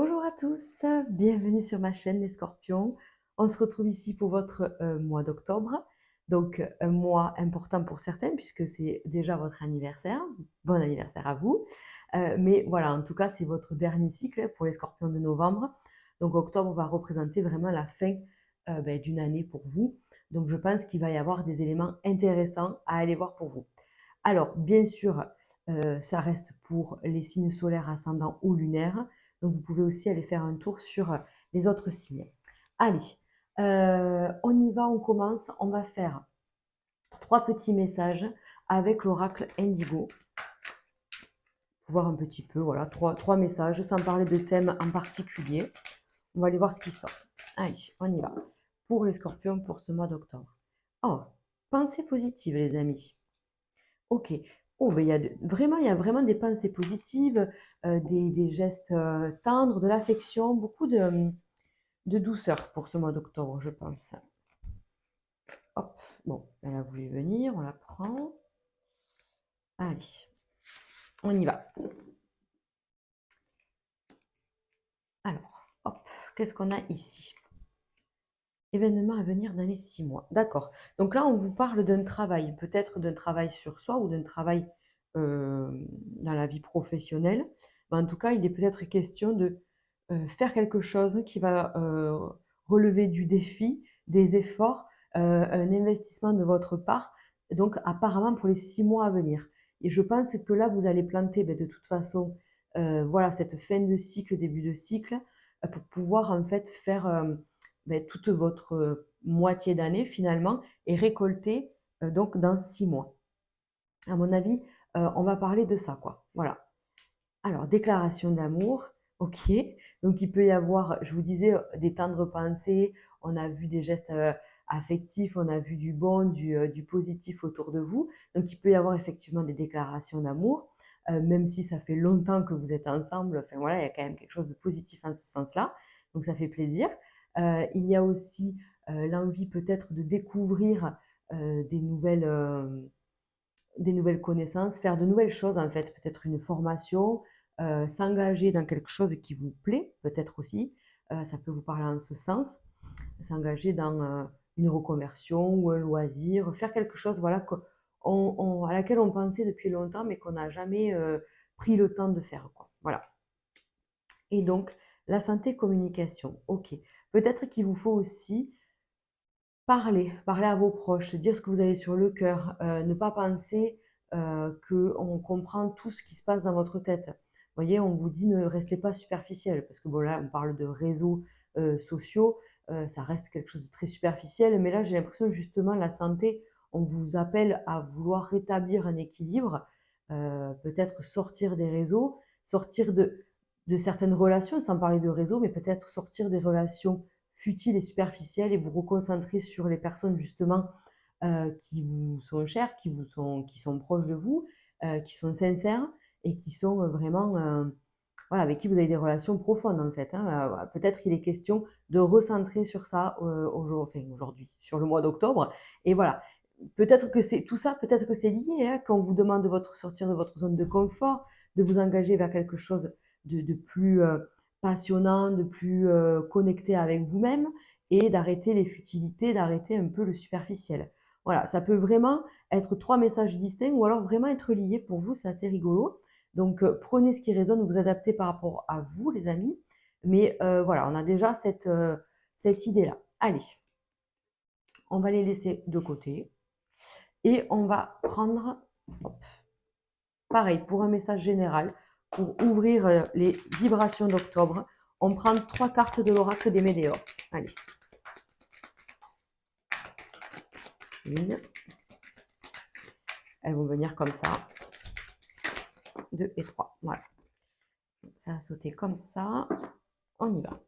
Bonjour à tous, bienvenue sur ma chaîne les Scorpions. On se retrouve ici pour votre mois d'octobre. Donc un mois important pour certains puisque c'est déjà votre anniversaire. Bon anniversaire à vous. Mais voilà, en tout cas, c'est votre dernier cycle pour les Scorpions de novembre. Donc octobre va représenter vraiment la fin d'une année pour vous. Donc je pense qu'il va y avoir des éléments intéressants à aller voir pour vous. Alors, bien sûr, ça reste pour les signes solaires, ascendants ou lunaires. Donc, vous pouvez aussi aller faire un tour sur les autres signes. Allez, on y va, on commence. On va faire 3 petits messages avec l'oracle Indigo. Pour voir un petit peu, voilà, trois messages sans parler de thème en particulier. On va aller voir ce qui sort. Allez, on y va. Pour les scorpions pour ce mois d'octobre. Oh, pensée positive, les amis. OK. Oh, ben il y a vraiment des pensées positives, des gestes, tendres, de l'affection, beaucoup de douceur pour ce mois d'octobre, je pense. Hop, bon, elle a voulu venir, on la prend. Allez, on y va. Alors, hop, qu'est-ce qu'on a ici? Événement à venir dans les 6 mois. D'accord. Donc là, on vous parle d'un travail, peut-être d'un travail sur soi ou d'un travail, dans la vie professionnelle. Mais en tout cas, il est peut-être question de, faire quelque chose qui va, relever du défi, des efforts, un investissement de votre part, donc apparemment pour les 6 mois à venir. Et je pense que là, vous allez planter, de toute façon, voilà, cette fin de cycle, début de cycle, pour pouvoir en fait faire, toute votre moitié d'année finalement et récolter donc dans 6 mois. À mon avis, on va parler de ça, quoi. Voilà. Alors, déclaration d'amour, ok. Donc, il peut y avoir, je vous disais, des tendres pensées, on a vu des gestes affectifs, on a vu du bon, du positif autour de vous. Donc, il peut y avoir effectivement des déclarations d'amour, même si ça fait longtemps que vous êtes ensemble. Enfin, voilà, il y a quand même quelque chose de positif en ce sens-là. Donc, ça fait plaisir. Il y a aussi l'envie peut-être de découvrir des nouvelles connaissances, faire de nouvelles choses en fait, peut-être une formation, s'engager dans quelque chose qui vous plaît, peut-être aussi, ça peut vous parler en ce sens, s'engager dans une reconversion ou un loisir, faire quelque chose voilà, à laquelle on pensait depuis longtemps mais qu'on n'a jamais pris le temps de faire. Quoi. Voilà. Et donc, la santé communication, ok. Peut-être qu'il vous faut aussi parler à vos proches, dire ce que vous avez sur le cœur, ne pas penser, qu'on comprend tout ce qui se passe dans votre tête. Vous voyez, on vous dit: «Ne restez pas superficiel» parce que bon là, on parle de réseaux, sociaux, ça reste quelque chose de très superficiel, mais là, j'ai l'impression justement la santé, on vous appelle à vouloir rétablir un équilibre, peut-être sortir des réseaux, sortir de certaines relations, sans parler de réseaux, mais peut-être sortir des relations futiles et superficielles et vous reconcentrer sur les personnes justement qui vous sont chères, qui sont proches de vous, qui sont sincères et qui sont vraiment, voilà, avec qui vous avez des relations profondes en fait. Hein. Voilà. Peut-être qu'il est question de recentrer sur ça aujourd'hui, sur le mois d'octobre. Et voilà, peut-être que c'est tout ça, peut-être que c'est lié hein, quand on vous demande de sortir de votre zone de confort, de vous engager vers quelque chose de plus passionnant, de plus connecté avec vous-même et d'arrêter les futilités, d'arrêter un peu le superficiel. Voilà, ça peut vraiment être 3 messages distincts ou alors vraiment être liés pour vous, c'est assez rigolo. Donc prenez ce qui résonne, vous adaptez par rapport à vous les amis. Mais voilà, on a déjà cette idée-là. Allez, on va les laisser de côté et on va prendre, hop, pareil, pour un message général, pour ouvrir les vibrations d'octobre, on prend 3 cartes de l'oracle des Médéors. Allez. Une. Elles vont venir comme ça. 2 et 3. Voilà. Ça a sauté comme ça. On y va.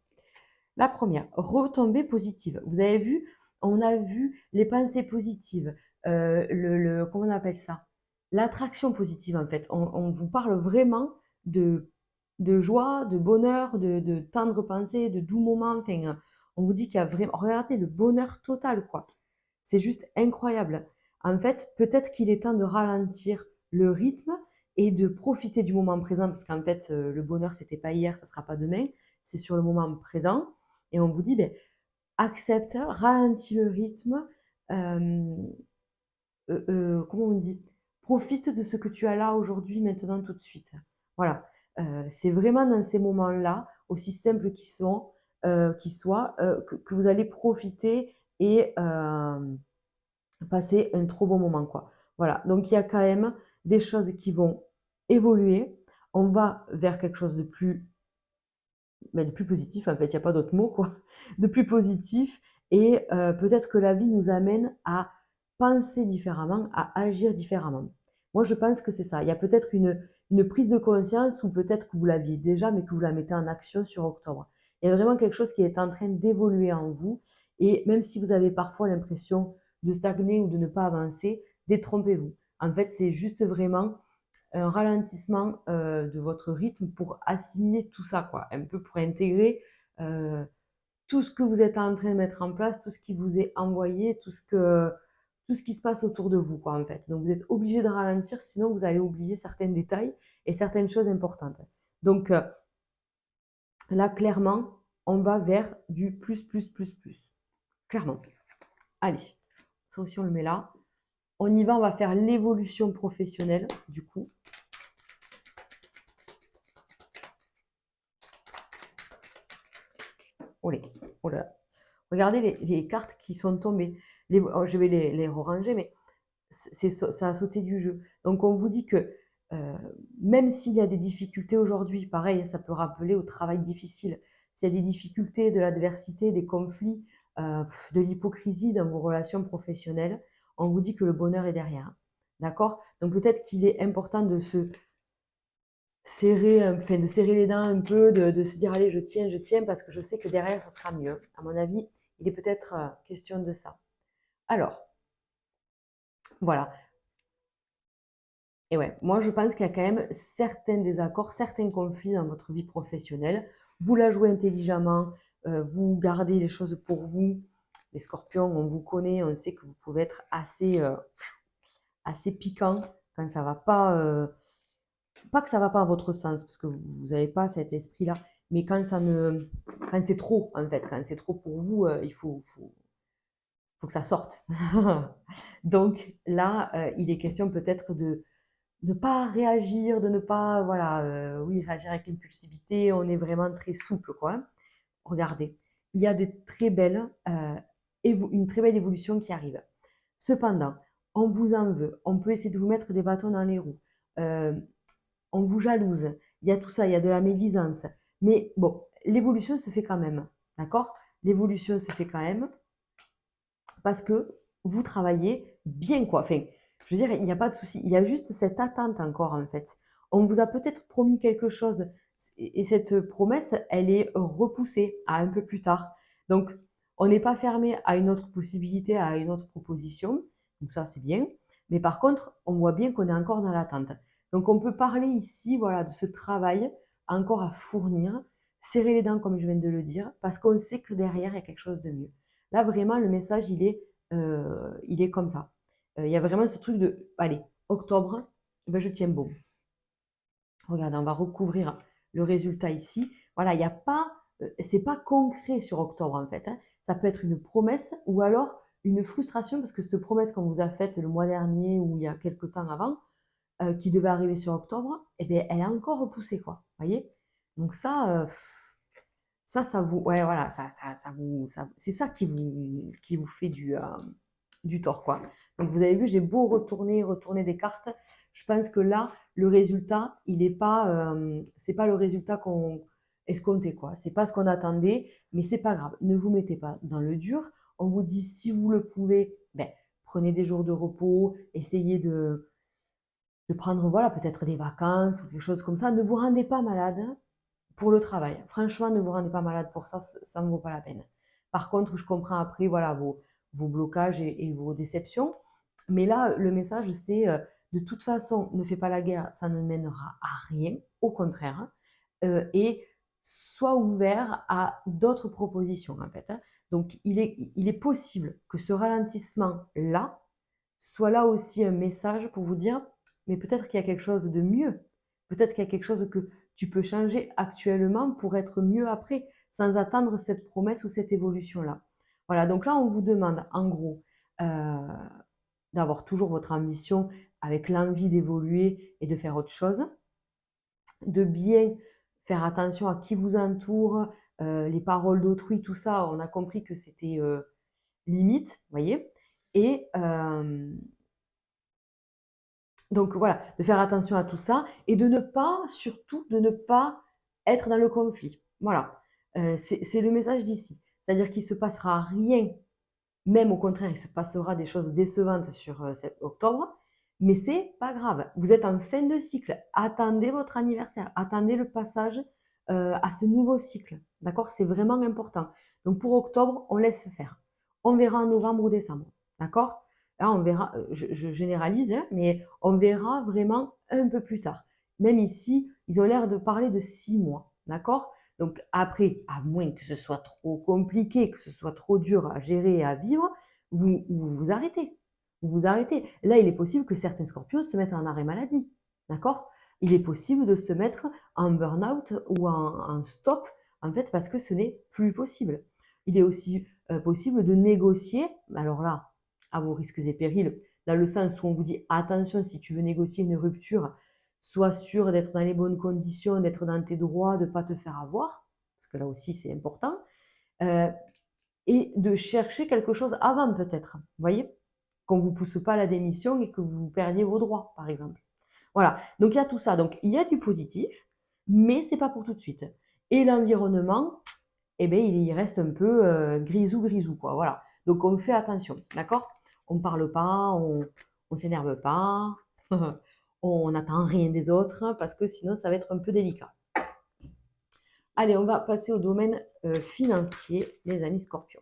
La première, retombée positive. Vous avez vu, on a vu les pensées positives, comment on appelle ça? L'attraction positive en fait. On vous parle vraiment de, de joie, de bonheur, de tendres pensées, de doux moments. Enfin, on vous dit qu'il y a vraiment, regardez le bonheur total quoi. C'est juste incroyable. En fait, peut-être qu'il est temps de ralentir le rythme et de profiter du moment présent parce qu'en fait, le bonheur c'était pas hier, ça sera pas demain c'est sur le moment présent. Et on vous dit, ben, accepte, ralentis le rythme, comment on dit? Profite de ce que tu as là aujourd'hui, maintenant, tout de suite. Voilà, c'est vraiment dans ces moments-là, aussi simples qu'ils soient, que vous allez profiter et passer un trop bon moment, quoi. Voilà, donc il y a quand même des choses qui vont évoluer. On va vers quelque chose de plus, de plus positif, en fait, il y a pas d'autre mot, quoi, de plus positif et peut-être que la vie nous amène à penser différemment, à agir différemment. Moi, je pense que c'est ça. Il y a peut-être une prise de conscience ou peut-être que vous l'aviez déjà, mais que vous la mettez en action sur octobre. Il y a vraiment quelque chose qui est en train d'évoluer en vous et même si vous avez parfois l'impression de stagner ou de ne pas avancer, détrompez-vous. En fait, c'est juste vraiment un ralentissement de votre rythme pour assimiler tout ça, quoi. Un peu pour intégrer euh, tout ce que vous êtes en train de mettre en place, tout ce qui vous est envoyé, tout ce qui se passe autour de vous, quoi, en fait. Donc, vous êtes obligé de ralentir, sinon vous allez oublier certains détails et certaines choses importantes. Donc, là, clairement, on va vers du plus, plus, plus, plus. Clairement. Allez, ça aussi, on le met là. On y va, on va faire l'évolution professionnelle, du coup. Olé, oh là là. Regardez les cartes qui sont tombées. Je vais les ranger, mais ça a sauté du jeu. Donc on vous dit que euh, même s'il y a des difficultés aujourd'hui, pareil, ça peut rappeler au travail difficile. S'il y a des difficultés, de l'adversité, des conflits, de l'hypocrisie dans vos relations professionnelles, on vous dit que le bonheur est derrière. D'accord? Donc peut-être qu'il est important de se de serrer les dents un peu, de se dire allez, je tiens, parce que je sais que derrière, ça sera mieux. À mon avis, il est peut-être question de ça. Alors, voilà. Et ouais, moi je pense qu'il y a quand même certains désaccords, certains conflits dans votre vie professionnelle. Vous la jouez intelligemment, vous gardez les choses pour vous. Les scorpions, on vous connaît, on sait que vous pouvez être assez piquant quand ça va pas. Pas que ça va pas à votre sens, parce que vous n'avez pas cet esprit-là, mais quand c'est trop, en fait, quand c'est trop pour vous, faut que ça sorte. Donc là, il est question peut-être de ne pas réagir, de ne pas, voilà, oui, réagir avec impulsivité, on est vraiment très souple, quoi. Regardez, il y a une très belle évolution qui arrive. Cependant, on vous en veut, on peut essayer de vous mettre des bâtons dans les roues. Euh, on vous jalouse, il y a tout ça, il y a de la médisance. Mais bon, l'évolution se fait quand même, d'accord? L'évolution se fait quand même parce que vous travaillez bien, quoi. Enfin, je veux dire, il n'y a pas de souci. Il y a juste cette attente encore, en fait. On vous a peut-être promis quelque chose et cette promesse, elle est repoussée à un peu plus tard. Donc, on n'est pas fermé à une autre possibilité, à une autre proposition. Donc ça, c'est bien. Mais par contre, on voit bien qu'on est encore dans l'attente. Donc, on peut parler ici, voilà, de ce travail encore à fournir, serrer les dents, comme je viens de le dire, parce qu'on sait que derrière, il y a quelque chose de mieux. Là, vraiment, le message, il est comme ça. Il y a vraiment ce truc de, allez, octobre, ben, je tiens bon. Regardez, on va recouvrir le résultat ici. Voilà, il n'y a pas, c'est pas concret sur octobre en fait, hein. Ça peut être une promesse ou alors une frustration parce que cette promesse qu'on vous a faite le mois dernier ou il y a quelques temps avant, qui devait arriver sur octobre, eh bien, elle a encore repoussé, quoi. Voyez? Donc ça vous, ouais, voilà, c'est ça qui vous fait du tort, quoi. Donc vous avez vu, j'ai beau retourner des cartes, je pense que là, le résultat, il est pas, c'est pas le résultat qu'on escomptait, quoi. C'est pas ce qu'on attendait, mais c'est pas grave. Ne vous mettez pas dans le dur. On vous dit si vous le pouvez, ben, prenez des jours de repos, essayez de prendre, voilà, peut-être des vacances ou quelque chose comme ça. Ne vous rendez pas malade pour le travail. Franchement, ne vous rendez pas malade pour ça, ça ne vaut pas la peine. Par contre, je comprends après, voilà, vos blocages et vos déceptions. Mais là, le message, c'est de toute façon, ne fais pas la guerre, ça ne mènera à rien, au contraire. Et sois ouvert à d'autres propositions, en fait, hein. Donc, il est possible que ce ralentissement-là soit là aussi un message pour vous dire, mais peut-être qu'il y a quelque chose de mieux. Peut-être qu'il y a quelque chose que tu peux changer actuellement pour être mieux après, sans attendre cette promesse ou cette évolution-là. Voilà, donc là, on vous demande en gros d'avoir toujours votre ambition avec l'envie d'évoluer et de faire autre chose, de bien faire attention à qui vous entoure, les paroles d'autrui, tout ça, on a compris que c'était limite, vous voyez. Et donc voilà, de faire attention à tout ça et de ne pas, surtout, de ne pas être dans le conflit. Voilà, c'est le message d'ici. C'est-à-dire qu'il ne se passera rien, même au contraire, il se passera des choses décevantes sur octobre, mais c'est pas grave. Vous êtes en fin de cycle. Attendez votre anniversaire, attendez le passage à ce nouveau cycle. D'accord? C'est vraiment important. Donc pour octobre, on laisse faire. On verra en novembre ou décembre. D'accord? Là, on verra, je généralise, hein, mais on verra vraiment un peu plus tard. Même ici, ils ont l'air de parler de 6 mois. D'accord? Donc après, à moins que ce soit trop compliqué, que ce soit trop dur à gérer et à vivre, vous arrêtez. Vous vous arrêtez. Là, il est possible que certains scorpions se mettent en arrêt maladie. D'accord? Il est possible de se mettre en burn-out ou en stop, en fait, parce que ce n'est plus possible. Il est aussi possible de négocier, alors là, à vos risques et périls, dans le sens où on vous dit attention, si tu veux négocier une rupture, sois sûr d'être dans les bonnes conditions, d'être dans tes droits, de ne pas te faire avoir, parce que là aussi c'est important, et de chercher quelque chose avant peut-être, vous voyez, qu'on ne vous pousse pas à la démission et que vous perdiez vos droits, par exemple. Voilà, donc il y a tout ça, donc il y a du positif, mais c'est pas pour tout de suite. Et l'environnement, eh bien, il reste un peu grisou, quoi, voilà. Donc on fait attention, d'accord? On ne parle pas, on ne s'énerve pas, on n'attend rien des autres, parce que sinon ça va être un peu délicat. Allez, on va passer au domaine financier, les amis scorpions.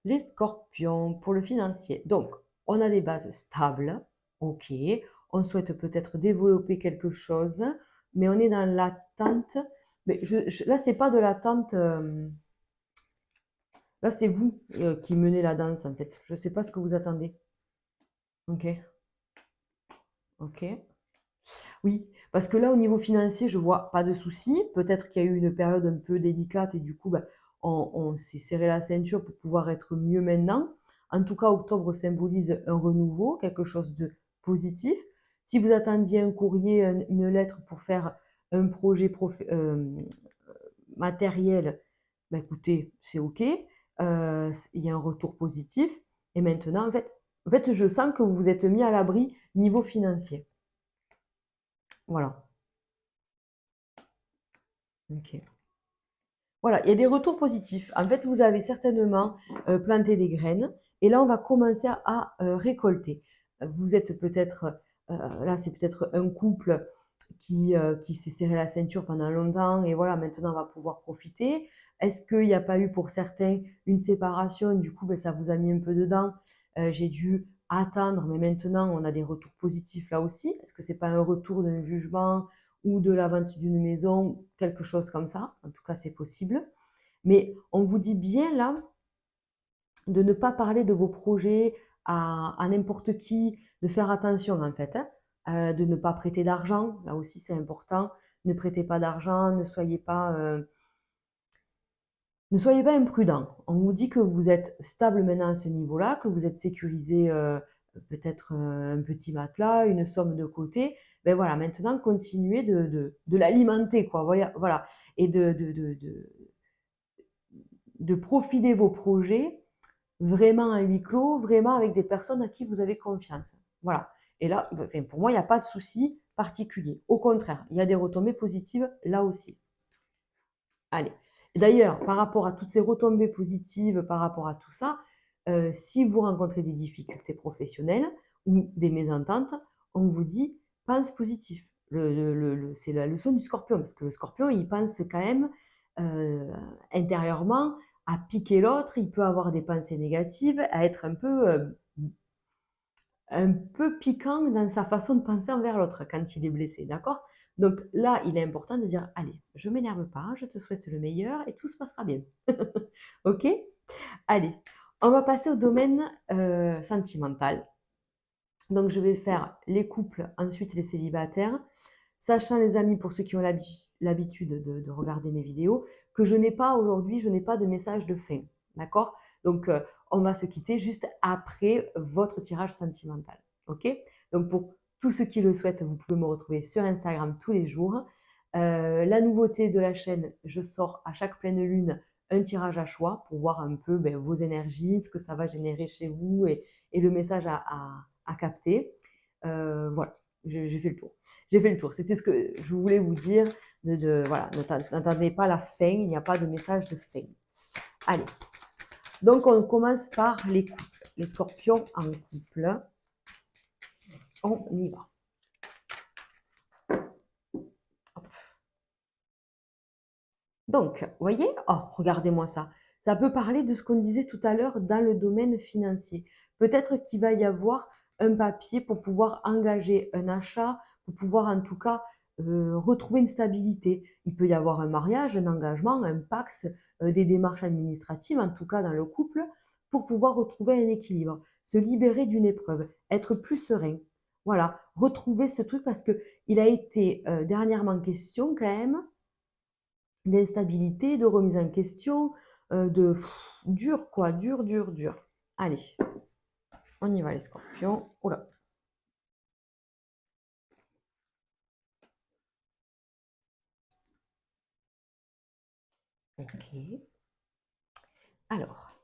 Les scorpions, pour le financier. Donc, on a des bases stables, ok. On souhaite peut-être développer quelque chose, mais on est dans l'attente. Mais là, c'est pas de l'attente. Là, c'est vous qui menez la danse, en fait. Je ne sais pas ce que vous attendez. Ok. Ok. Oui, parce que là, au niveau financier, je vois pas de souci. Peut-être qu'il y a eu une période un peu délicate et du coup, ben, on s'est serré la ceinture pour pouvoir être mieux maintenant. En tout cas, octobre symbolise un renouveau, quelque chose de positif. Si vous attendiez un courrier, une lettre pour faire un projet matériel, ben écoutez, c'est OK. Il y a un retour positif. Et maintenant, en fait, je sens que vous vous êtes mis à l'abri niveau financier. Voilà. Ok. Voilà, il y a des retours positifs. En fait, vous avez certainement planté des graines et là, on va commencer à récolter. Vous êtes peut-être, là, c'est peut-être un couple qui s'est serré la ceinture pendant longtemps et voilà, maintenant, on va pouvoir profiter. Est-ce qu'il n'y a pas eu pour certains une séparation? Du coup, ben, ça vous a mis un peu dedans. J'ai dû attendre, mais maintenant, on a des retours positifs là aussi. Est-ce que c'est pas un retour d'un jugement ou de la vente d'une maison, quelque chose comme ça. En tout cas, c'est possible. Mais on vous dit bien là de ne pas parler de vos projets à n'importe qui, de faire attention en fait, hein. De ne pas prêter d'argent, là aussi c'est important. Ne prêtez pas d'argent, ne soyez pas imprudent. On vous dit que vous êtes stable maintenant à ce niveau-là, que vous êtes sécurisé, peut-être un petit matelas, une somme de côté. Ben voilà, maintenant continuez de l'alimenter, quoi. Voilà. Et de profiler vos projets vraiment à huis clos, vraiment avec des personnes à qui vous avez confiance. Voilà. Et là, enfin, pour moi, il n'y a pas de souci particulier. Au contraire, il y a des retombées positives là aussi. Allez. D'ailleurs, par rapport à toutes ces retombées positives, par rapport à tout ça, si vous rencontrez des difficultés professionnelles ou des mésententes, on vous dit pense positif. C'est la leçon du scorpion, parce que le scorpion, il pense quand même intérieurement à piquer l'autre, il peut avoir des pensées négatives, à être un peu piquant dans sa façon de penser envers l'autre quand il est blessé, d'accord? Donc là, il est important de dire, allez, je m'énerve pas, je te souhaite le meilleur et tout se passera bien. Ok? Allez, on va passer au domaine sentimental. Donc, je vais faire les couples, ensuite les célibataires, sachant les amis, pour ceux qui ont l'habitude de regarder mes vidéos, que je n'ai pas aujourd'hui, je n'ai pas de message de fin. D'accord? Donc, on va se quitter juste après votre tirage sentimental. OK? Donc, pour tous ceux qui le souhaitent, vous pouvez me retrouver sur Instagram tous les jours. La nouveauté de la chaîne, je sors à chaque pleine lune un tirage à choix pour voir un peu vos énergies, ce que ça va générer chez vous et le message à capter. Voilà, j'ai fait le tour. J'ai fait le tour. C'était ce que je voulais vous dire. Voilà, n'attendez pas la fin, il n'y a pas de message de fin. Allez, donc on commence par les couples. Les scorpions en couple. On y va. Donc, vous voyez, oh, regardez-moi ça. Ça peut parler de ce qu'on disait tout à l'heure dans le domaine financier. Peut-être qu'il va y avoir un papier pour pouvoir engager un achat, pour pouvoir en tout cas retrouver une stabilité. Il peut y avoir un mariage, un engagement, un Pacs, des démarches administratives, en tout cas dans le couple, pour pouvoir retrouver un équilibre, se libérer d'une épreuve, être plus serein. Voilà, retrouver ce truc parce qu'il a été dernièrement question quand même d'instabilité, de remise en question, dur quoi, dur, dur, dur. Allez, on y va les scorpions. Oula. Ok. Alors.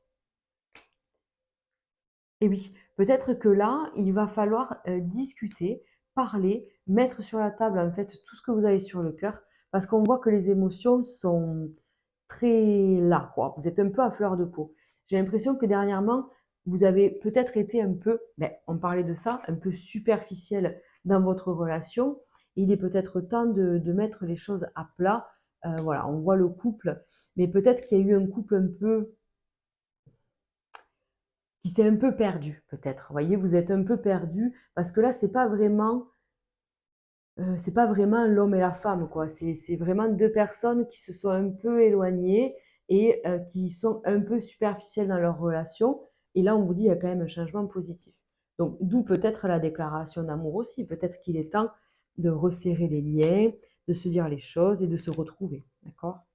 Et oui, peut-être que là, il va falloir discuter, parler, mettre sur la table en fait tout ce que vous avez sur le cœur, parce qu'on voit que les émotions sont très là, quoi. Vous êtes un peu à fleur de peau. J'ai l'impression que dernièrement, vous avez peut-être été un peu, on parlait de ça, un peu superficiel dans votre relation. Il est peut-être temps de mettre les choses à plat. Voilà, on voit le couple, mais peut-être qu'il y a eu un couple un peu qui s'est un peu perdu, peut-être. Vous voyez, vous êtes un peu perdu parce que là, c'est pas vraiment l'homme et la femme, quoi. C'est vraiment deux personnes qui se sont un peu éloignées et qui sont un peu superficielles dans leur relation. Et là, on vous dit, il y a quand même un changement positif. Donc, d'où peut-être la déclaration d'amour aussi. Peut-être qu'il est temps de resserrer les liens, de se dire les choses et de se retrouver. D'accord?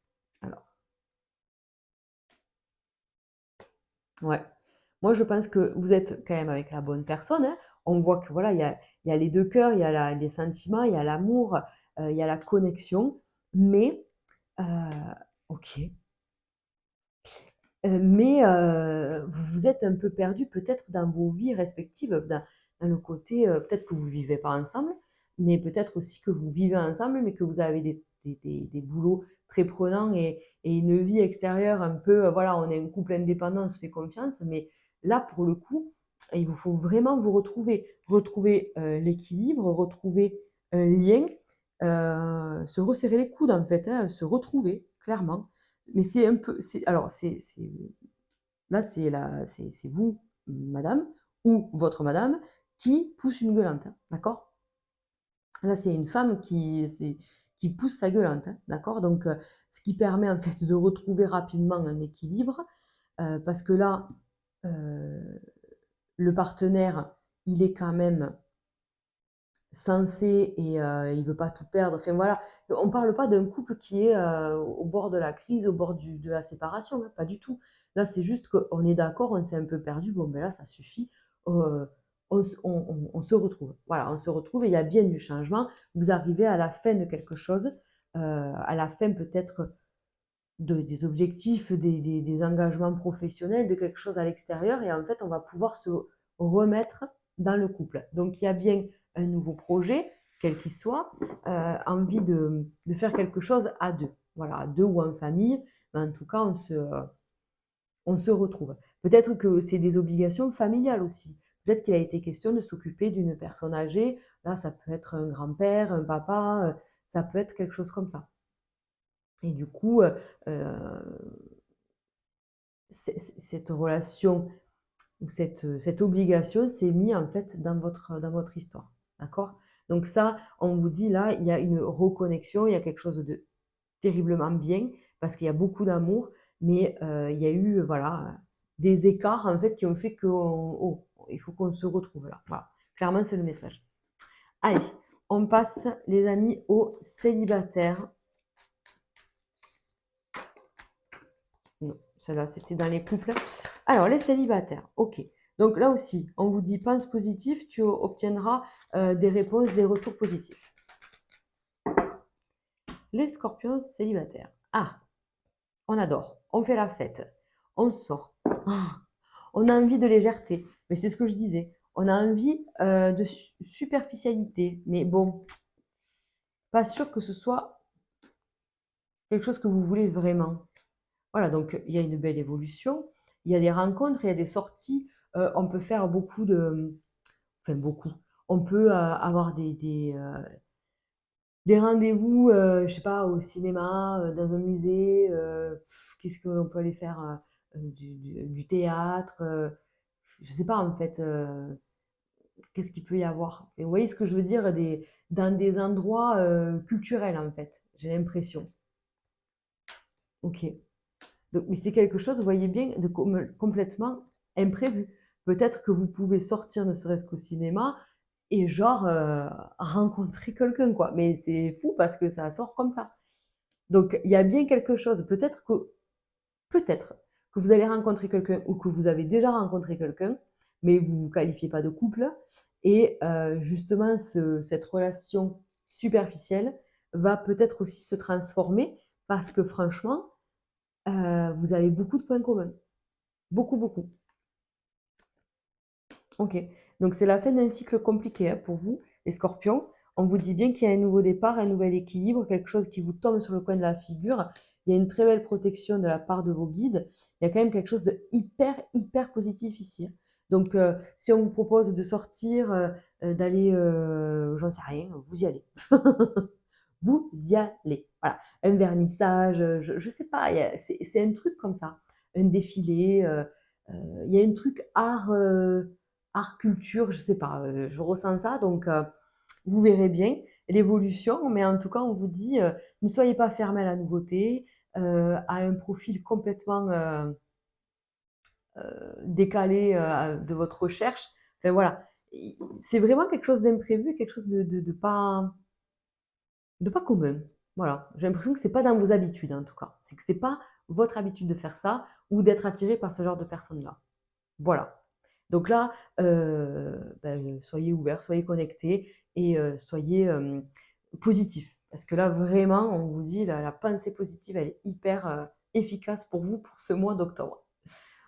Alors, ouais. Moi, je pense que vous êtes quand même avec la bonne personne, hein. On voit que voilà, il y a les deux cœurs, il y a les sentiments, il y a l'amour, il y a la connexion. Mais, euh, ok. Mais vous vous êtes un peu perdu peut-être dans vos vies respectives, dans le côté, peut-être que vous ne vivez pas ensemble, mais peut-être aussi que vous vivez ensemble, mais que vous avez des boulots très prenants et une vie extérieure un peu, voilà, on est un couple indépendant, on se fait confiance, mais là, pour le coup, il vous faut vraiment vous retrouver, retrouver l'équilibre, retrouver un lien, se resserrer les coudes en fait, hein, se retrouver, clairement. Mais c'est un peu, alors là c'est vous, madame, ou votre madame, qui pousse une gueulante, hein, d'accord? Là, c'est une femme qui pousse sa gueulante, hein, d'accord? Donc, ce qui permet en fait de retrouver rapidement un équilibre, parce que là, euh, le partenaire, il est quand même sensé et il veut pas tout perdre. Enfin voilà, on parle pas d'un couple qui est au bord de la crise, au bord de la séparation, hein, pas du tout. Là, c'est juste qu'on est d'accord, on s'est un peu perdu. Bon, ben là, ça suffit. euh, on se retrouve. Voilà, on se retrouve et il y a bien du changement. Vous arrivez à la fin de quelque chose, à la fin peut-être des objectifs, des engagements professionnels, de quelque chose à l'extérieur, et en fait, on va pouvoir se remettre dans le couple. Donc, il y a bien un nouveau projet, quel qu'il soit, envie de faire quelque chose à deux. Voilà, à deux ou en famille, mais en tout cas, on se retrouve. Peut-être que c'est des obligations familiales aussi. Peut-être qu'il a été question de s'occuper d'une personne âgée. Là, ça peut être un grand-père, un papa, ça peut être quelque chose comme ça. Et du coup, cette relation ou cette obligation s'est mise en fait dans votre histoire. D'accord? Donc ça, on vous dit là, il y a une reconnexion, il y a quelque chose de terriblement bien parce qu'il y a beaucoup d'amour, mais il y a eu voilà, des écarts en fait qui ont fait qu'il faut qu'on se retrouve là. Voilà. Clairement, c'est le message. Allez, on passe, les amis, aux célibataires. Non, celle-là, c'était dans les couples. Alors, les célibataires, ok. Donc là aussi, on vous dit pense positif, tu obtiendras des réponses, des retours positifs. Les scorpions célibataires. Ah, on adore, on fait la fête, on sort. Ah, on a envie de légèreté, mais c'est ce que je disais. On a envie de superficialité, mais bon, pas sûr que ce soit quelque chose que vous voulez vraiment. Voilà, donc il y a une belle évolution, il y a des rencontres, il y a des sorties, on peut faire beaucoup de... Enfin, beaucoup. On peut avoir des rendez-vous, je sais pas, au cinéma, dans un musée, qu'est-ce qu'on peut aller faire? Du théâtre, je sais pas en fait, qu'est-ce qu'il peut y avoir? Et vous voyez ce que je veux dire? Dans des endroits culturels en fait, j'ai l'impression. Ok. Donc, mais c'est quelque chose, vous voyez bien, de complètement imprévu. Peut-être que vous pouvez sortir, ne serait-ce qu'au cinéma, et genre rencontrer quelqu'un, quoi. Mais c'est fou parce que ça sort comme ça. Donc, il y a bien quelque chose. Peut-être que vous allez rencontrer quelqu'un ou que vous avez déjà rencontré quelqu'un, mais vous ne vous qualifiez pas de couple. Et justement, cette relation superficielle va peut-être aussi se transformer parce que franchement, vous avez beaucoup de points communs. Beaucoup, beaucoup. Ok. Donc, c'est la fin d'un cycle compliqué hein, pour vous, les scorpions. On vous dit bien qu'il y a un nouveau départ, un nouvel équilibre, quelque chose qui vous tombe sur le coin de la figure. Il y a une très belle protection de la part de vos guides. Il y a quand même quelque chose de hyper, hyper positif ici. Hein. Donc, si on vous propose de sortir, d'aller, j'en sais rien, vous y allez. Vous y allez. Voilà. Un vernissage, je ne sais pas, c'est un truc comme ça. Un défilé, il y a un truc art culture, je sais pas, je ressens ça, donc vous verrez bien l'évolution, mais en tout cas, on vous dit, ne soyez pas fermés à la nouveauté, à un profil complètement décalé de votre recherche. Enfin voilà, c'est vraiment quelque chose d'imprévu, quelque chose de pas commun. Voilà, j'ai l'impression que c'est pas dans vos habitudes en tout cas. C'est que c'est pas votre habitude de faire ça ou d'être attiré par ce genre de personnes-là. Voilà. Donc là, ben, soyez ouverts, soyez connectés et soyez positifs. Parce que là, vraiment, on vous dit, la pensée positive, elle est hyper efficace pour vous pour ce mois d'octobre.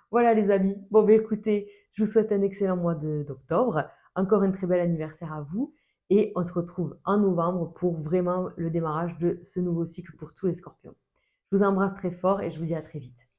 Voilà les amis. Bon, ben écoutez, je vous souhaite un excellent mois d'octobre. Encore un très bel anniversaire à vous. Et on se retrouve en novembre pour vraiment le démarrage de ce nouveau cycle pour tous les scorpions. Je vous embrasse très fort et je vous dis à très vite.